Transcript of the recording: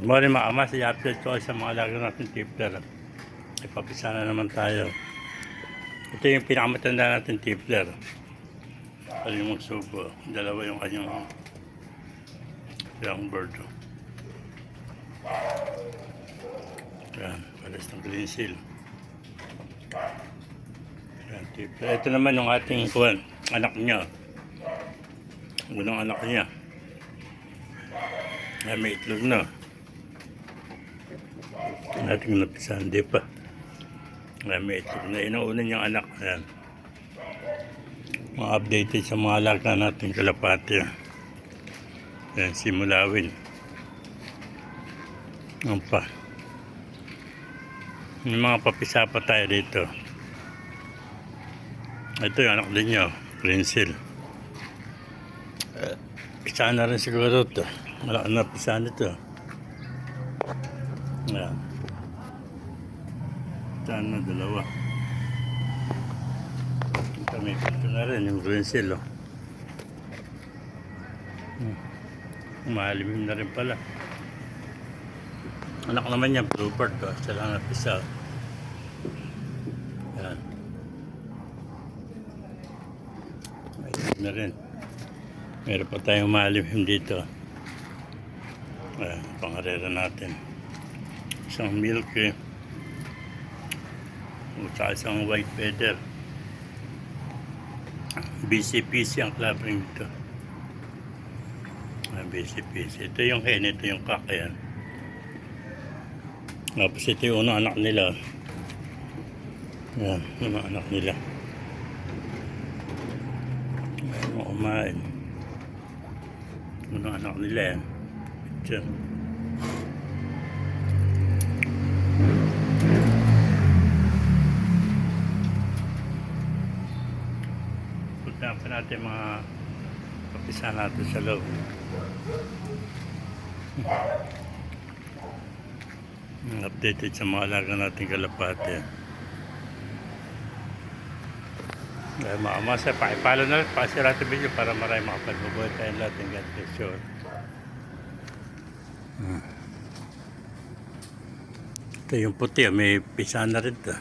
Good morning mga amas, i-update ko sa mga alaga natin tipler. Ipapisa na naman tayo. Ito yung pinakamatanda natin tipler. Pwede yung magsubo. Dalawa yung kanyang young bird. Yan, palas ng green seal. Yan, tipler. Ito naman yung ating anak niya. Unang anak niya. Ay, may itlog na. Ating napisahan, di pa. May itlog na. Inuuna niyang anak. Ayan. Mga updated sa mga alaga natin kalapati. Ayan, simulawin. Ayan pa. May mga papisa pa tayo dito. Ito yung anak din niya. Prinsil. Pisahan na rin siguro ito. Wala na pisahan ito. Ayan. Pisahan na dalawa. Kami ito na rin yung prinsil. Mahalimim na rin pala. Anak naman niya, bluebird. Siya lang napisa. Ayan. Ayun na rin. Meron pa tayong mahalimim dito. Ayan, pangarera natin. Isang milky. At isang white feather. BCPC ang clubbing ito. BCPC. Ito yung hen, ito yung cock. Ayan. Tapos ito yung unang anak nila. Ayan, unang anak nila. Ayan, kumain. Unang anak nila yan. Ito. Punta pa natin mga kapisa natin sa loob. Updated sa mga alaga natin kalapate. Dahil mga masa, pakipalo na rin, pakisira ito video para marami makapagbubuhay tayong lahat ng God bless you. Ito yung puti, may pisa na rin ito.